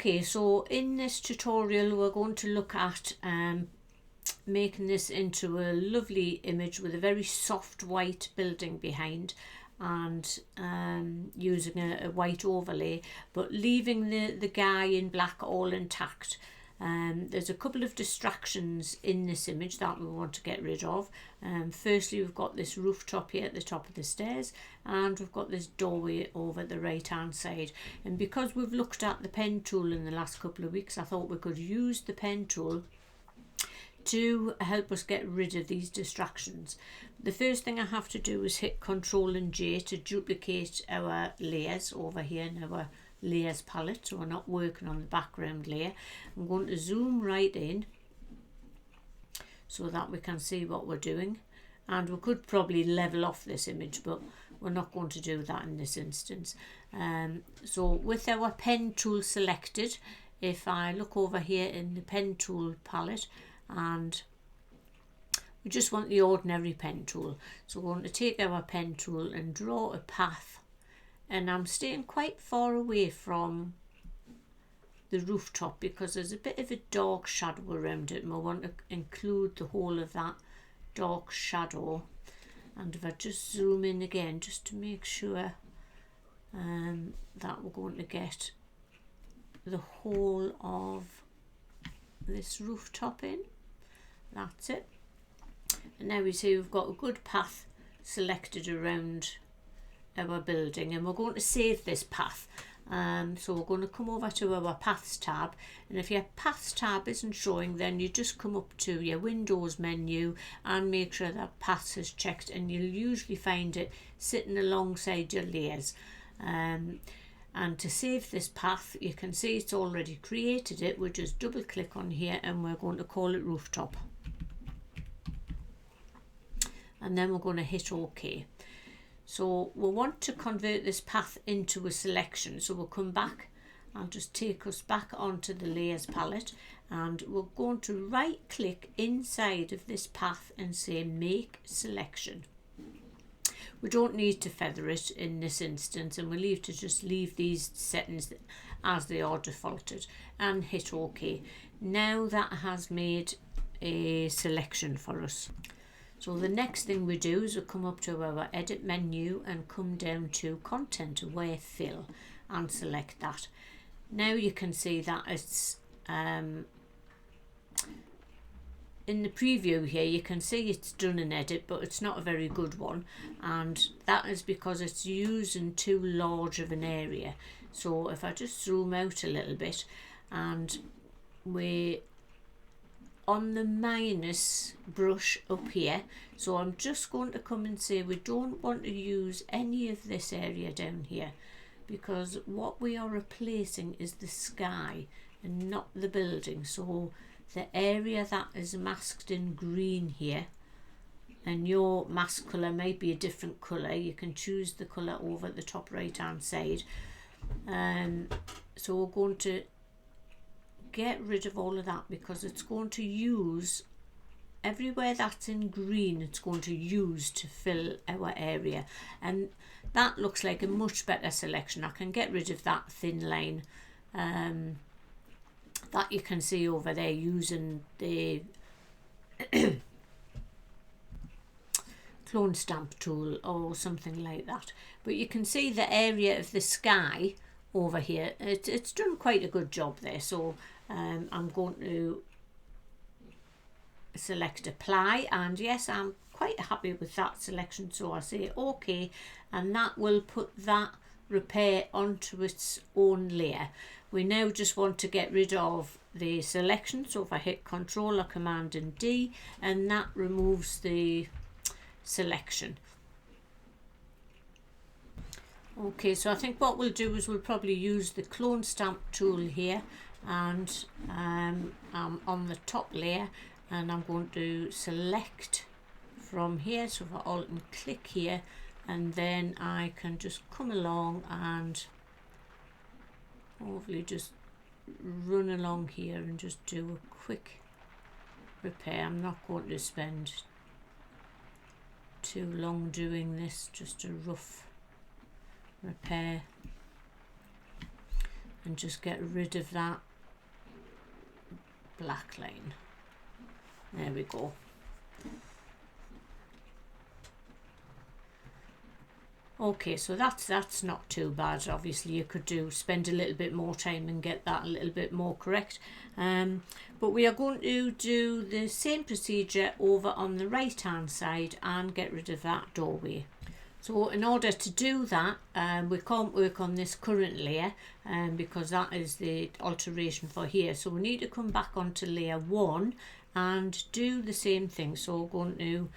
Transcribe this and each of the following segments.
Okay, so in this tutorial we're going to look at making this into a lovely image with a very soft white building behind, and using a white overlay but leaving the guy in black all intact. There's a couple of distractions in this image that we want to get rid of. Firstly, we've got this rooftop here at the top of the stairs, and we've got this doorway over the right hand side. And because we've looked at the pen tool in the last couple of weeks, I thought we could use the pen tool to help us get rid of these distractions. The first thing I have to do is hit Ctrl and J to duplicate our layers over here in our layers palette, so we're not working on the background layer. I'm going to zoom right in so that we can see what we're doing, and we could probably level off this image, but we're not going to do that in this instance. So with our pen tool selected, if I look over here in the pen tool palette, and we just want the ordinary pen tool, so we're going to take our pen tool and draw a path, and I'm staying quite far away from the rooftop because there's a bit of a dark shadow around it, and we want to include the whole of that dark shadow. And if I just zoom in again just to make sure that we're going to get the whole of this rooftop in, that's it. And now we see we've got a good path selected around our building, and we're going to save this path. So we're going to come over to our Paths tab, and if your Paths tab isn't showing, then you just come up to your Windows menu and make sure that Paths is checked, and you'll usually find it sitting alongside your layers. And to save this path, you can see it's already created it. We'll just double click on here and we're going to call it rooftop, and then we're going to hit OK. So we'll want to convert this path into a selection, so we'll come back. I'll just take us back onto the layers palette, and we're going to right click inside of this path and say make selection. We don't need to feather it in this instance, and we'll just leave these settings as they are defaulted, and hit OK. Now that has made a selection for us. So the next thing we do is we come up to our edit menu and come down to content aware fill and select that. Now you can see that it's in the preview here, you can see it's done an edit, but it's not a very good one, and that is because it's using too large of an area. So if I just zoom out a little bit, and we're on the minus brush up here, so I'm just going to come and say we don't want to use any of this area down here, because what we are replacing is the sky and not the building. So the area that is masked in green here, and your mask colour might be a different colour, you can choose the colour over at the top right hand side. So we're going to get rid of all of that, because it's going to use everywhere that's in green, it's going to use to fill our area, and that looks like a much better selection. I can get rid of that thin line that you can see over there using the clone stamp tool or something like that, but you can see the area of the sky over here, it's done quite a good job there. So I'm going to select apply, and yes, I'm quite happy with that selection, so I say OK, and that will put that repair onto its own layer. We now just want to get rid of the selection, so if I hit Control or Command and D, and that removes the selection. Okay, so I think what we'll do is we'll probably use the clone stamp tool here, and I'm on the top layer, and I'm going to select from here. So if I alt and click here, and then I can just come along and hopefully just run along here and just do a quick repair. I'm not going to spend too long doing this, just a rough repair. and just get rid of that black line. There we go. Okay, so that's not too bad. Obviously you could spend a little bit more time and get that a little bit more correct, but we are going to do the same procedure over on the right hand side and get rid of that doorway. So in order to do that, we can't work on this current layer because that is the alteration for here. So we need to come back onto layer 1 and do the same thing. So we're going to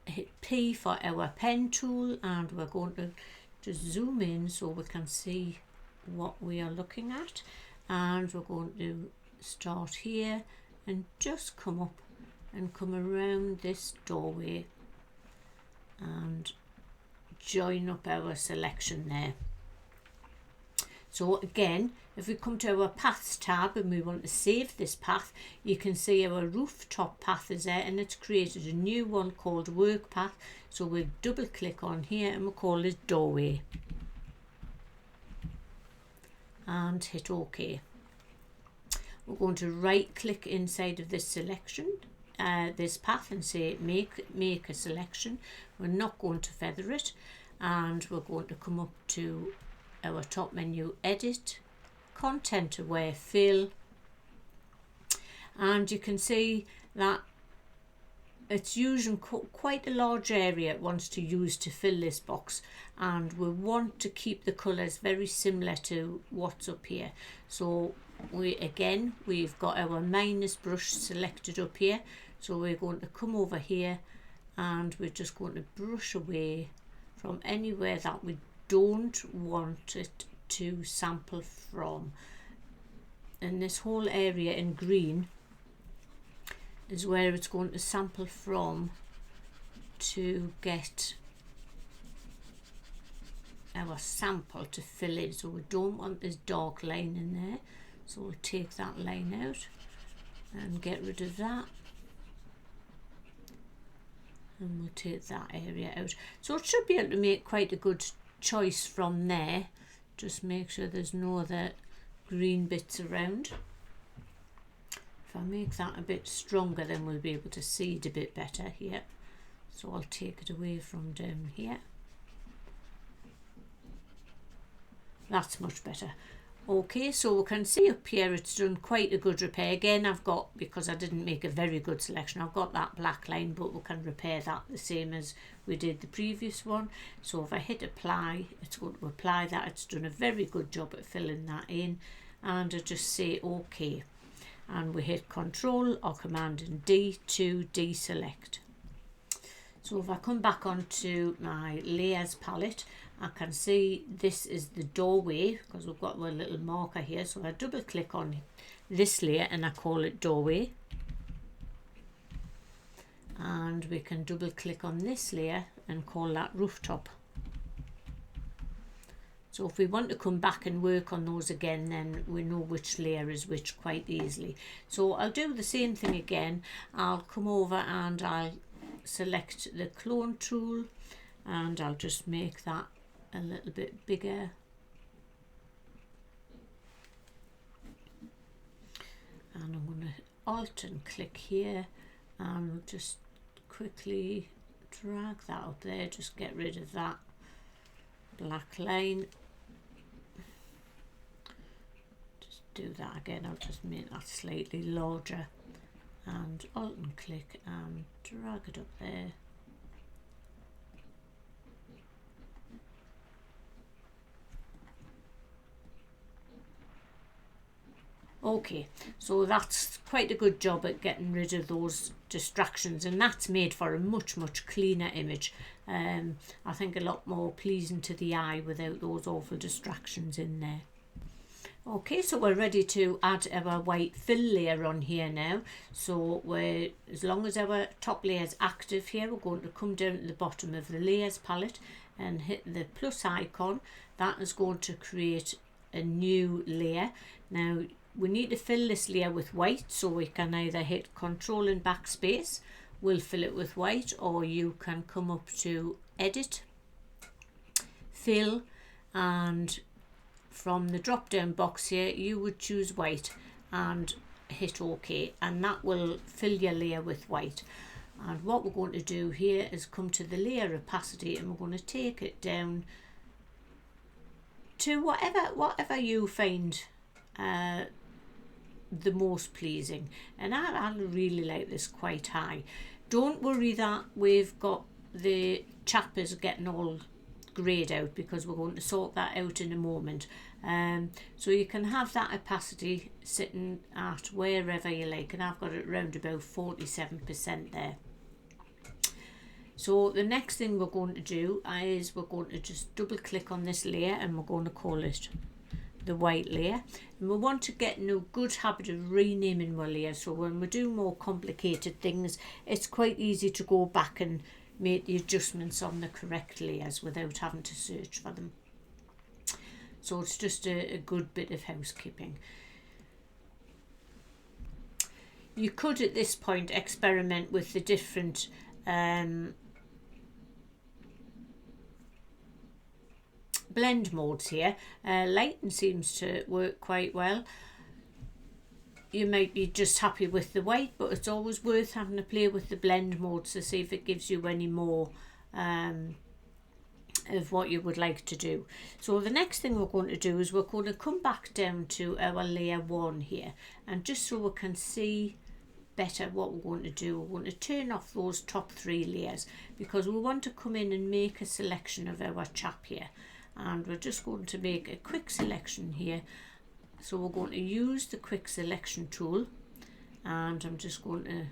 hit P for our pen tool, and we're going to just zoom in so we can see what we are looking at, and we're going to start here and just come up and come around this doorway and join up our selection there. So again, if we come to our paths tab and we want to save this path, you can see our rooftop path is there, and it's created a new one called work path. So we'll double click on here and we'll call it doorway and hit OK. We're going to right click inside of this selection, this path, and say make a selection. We're not going to feather it, and we're going to come up to our top menu, edit, content aware fill, and you can see that it's using quite a large area it wants to use to fill this box, and we want to keep the colours very similar to what's up here. So we've got our minus brush selected up here, so we're going to come over here and we're just going to brush away from anywhere that we don't want it to sample from. And this whole area in green is where it's going to sample from to get our sample to fill in. So we don't want this dark line in there, so we'll take that line out and get rid of that, and we'll take that area out. So it should be able to make quite a good choice from there. Just make sure there's no other green bits around. If I make that a bit stronger, then we'll be able to see it a bit better here. So I'll take it away from down here. That's much better. Okay, so we can see up here it's done quite a good repair. Again, I've got, because I didn't make a very good selection, I've got that black line, but we can repair that the same as we did the previous one. So if I hit apply, it's going to apply that. It's done a very good job at filling that in, and I just say OK, and we hit Control or Command and D to deselect. So if I come back onto my layers palette, I can see this is the doorway because we've got a little marker here. So I double click on this layer and I call it doorway, and we can double click on this layer and call that rooftop. So if we want to come back and work on those again, then we know which layer is which quite easily. So I'll do the same thing again. I'll come over and I'll select the clone tool, and I'll just make that a little bit bigger, and I'm going to alt and click here and we'll just quickly drag that up there. Just get rid of that black line. Just do that again. I'll just make that slightly larger and alt and click and drag it up there. Okay, so that's quite a good job at getting rid of those distractions, and that's made for a much cleaner image. I think a lot more pleasing to the eye without those awful distractions in there. Okay, so we're ready to add our white fill layer on here now. So as long as our top layer is active here, we're going to come down to the bottom of the layers palette and hit the plus icon. That is going to create a new layer. Now we need to fill this layer with white, so we can either hit Control and backspace, we'll fill it with white, or you can come up to Edit, Fill, and from the drop down box here you would choose white and hit OK, and that will fill your layer with white. And what we're going to do here is come to the layer opacity, and we're going to take it down to whatever you find the most pleasing. And I really like this quite high. Don't worry that we've got the chapters getting all greyed out, because we're going to sort that out in a moment. So you can have that opacity sitting at wherever you like, and I've got it around about 47% there. So the next thing we're going to do is we're going to just double click on this layer, and we're going to call it the white layer. And we want to get in a good habit of renaming our layers, so when we do more complicated things it's quite easy to go back and make the adjustments on the correct layers without having to search for them. So it's just a good bit of housekeeping. You could at this point experiment with the different blend modes here. Lighting seems to work quite well. You might be just happy with the white, but it's always worth having a play with the blend modes to see if it gives you any more of what you would like to do. So the next thing we're going to do is we're going to come back down to our layer 1 here, and just so we can see better what we're going to do, we're going to turn off those top 3 layers, because we want to come in and make a selection of our chap here. And we're just going to make a quick selection here. So we're going to use the quick selection tool, and I'm just going to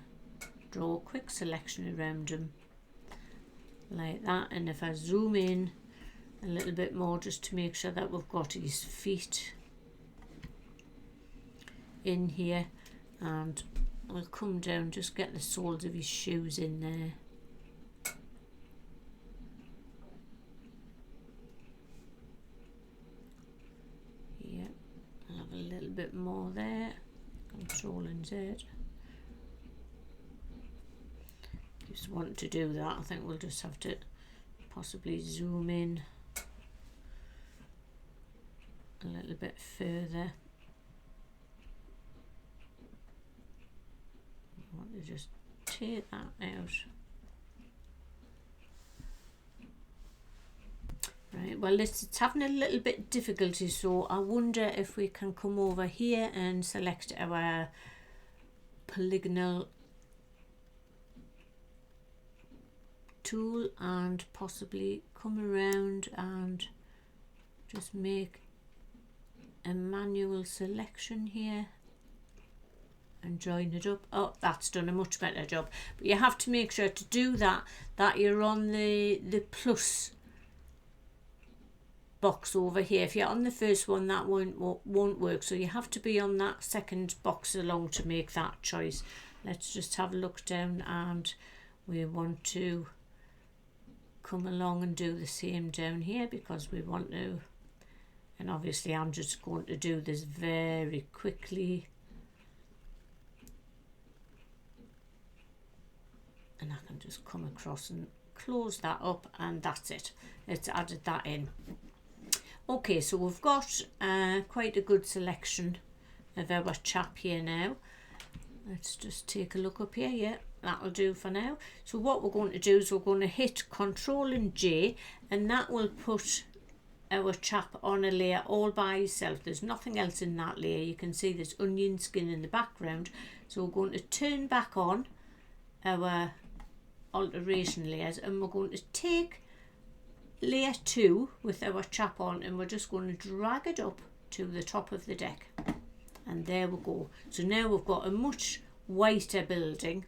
draw a quick selection around him like that. And if I zoom in a little bit more just to make sure that we've got his feet in here, and we'll come down, just get the soles of his shoes in there. Yeah, I'll have a little bit more there. Control and Z. Just want to do that. I think we'll just have to possibly zoom in a little bit further. I want to just take that out. Right, well it's having a little bit difficulty, so I wonder if we can come over here and select our polygonal tool and possibly come around and just make a manual selection here and join it up. Oh, that's done a much better job. But you have to make sure to do that you're on the plus box over here. If you're on the first one, that won't work, so you have to be on that second box along to make that choice. Let's just have a look down, and we want to come along and do the same down here, because we want to, and obviously I'm just going to do this very quickly, and I can just come across and close that up, and that's it. It's added that in. Okay, so we've got quite a good selection of our chap here now. Let's just take a look up here. Yeah, that'll do for now. So what we're going to do is we're going to hit Control and J, and that will put our chap on a layer all by itself. There's nothing else in that layer. You can see there's onion skin in the background. So we're going to turn back on our alteration layers, and we're going to take layer 2 with our chap on, and we're just going to drag it up to the top of the deck, and there we go. So now we've got a much whiter building.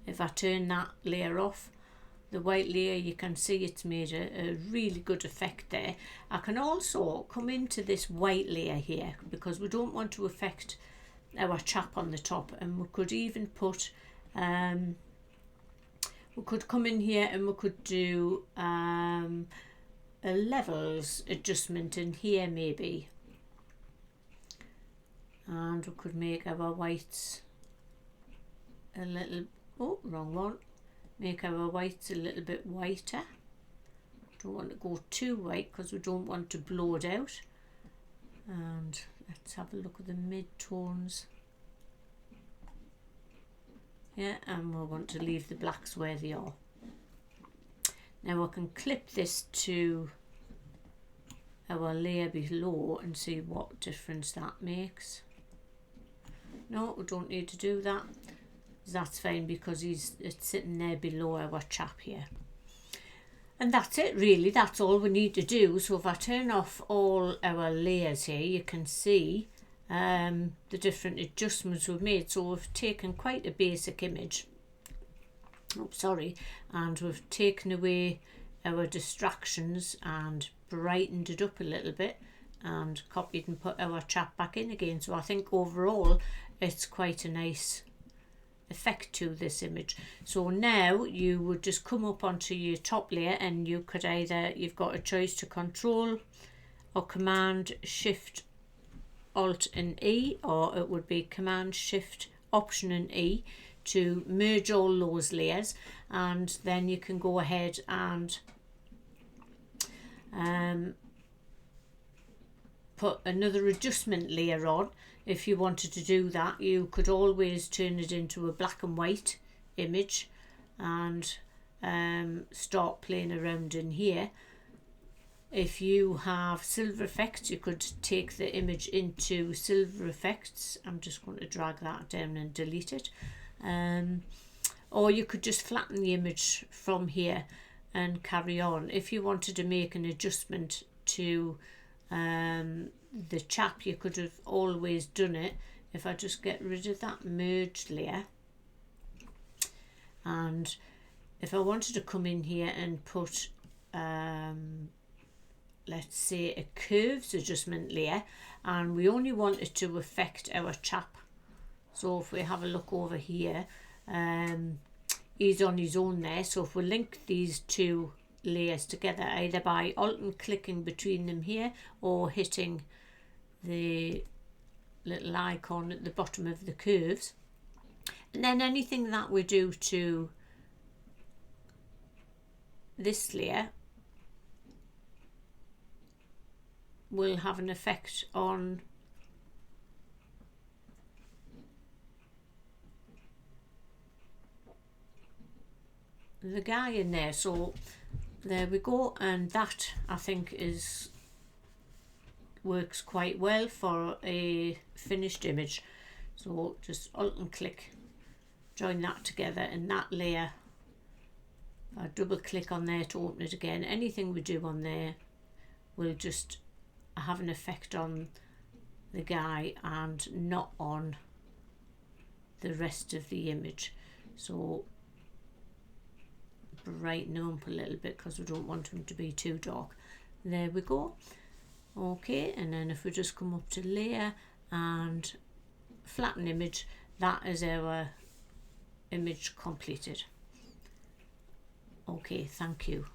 If I turn that layer off, the white layer, you can see it's made a really good effect there. I can also come into this white layer here, because we don't want to affect our chap on the top, and we could even put we could come in here and we could do a levels adjustment in here maybe, and we could make our whites a little, oh wrong one, make our whites a little bit whiter. Don't want to go too white because we don't want to blow it out. And let's have a look at the mid-tones. Yeah, and we'll want to leave the blacks where they are. Now I can clip this to our layer below and see what difference that makes. No, we don't need to do that. That's fine because it's sitting there below our chap here. And that's it really, that's all we need to do. So if I turn off all our layers here, you can see the different adjustments we've made. So we've taken quite a basic image, and we've taken away our distractions and brightened it up a little bit and copied and put our chap back in again. So I think overall it's quite a nice effect to this image. So now you would just come up onto your top layer, and you could either, you've got a choice to Control or Command Shift Alt and E, or it would be Command Shift Option and E to merge all those layers. And then you can go ahead and put another adjustment layer on. If you wanted to do that, you could always turn it into a black and white image and start playing around in here. If you have silver effects, you could take the image into silver effects. I'm just going to drag that down and delete it. Or you could just flatten the image from here and carry on. If you wanted to make an adjustment to the chap, you could have always done it. If I just get rid of that merged layer, and if I wanted to come in here and put let's say a curves adjustment layer, and we only want it to affect our chap. So if we have a look over here, he's on his own there. So if we link these two layers together, either by alt and clicking between them here, or hitting the little icon at the bottom of the curves, and then anything that we do to this layer will have an effect on the guy in there. So there we go, and that I think works quite well for a finished image. So just alt and click, join that together, and that layer, I double click on there to open it again. Anything we do on there will just have an effect on the guy and not on the rest of the image. So brighten him up a little bit because we don't want him to be too dark. There we go. Okay, and then if we just come up to layer and flatten image, that is our image completed. Okay, thank you.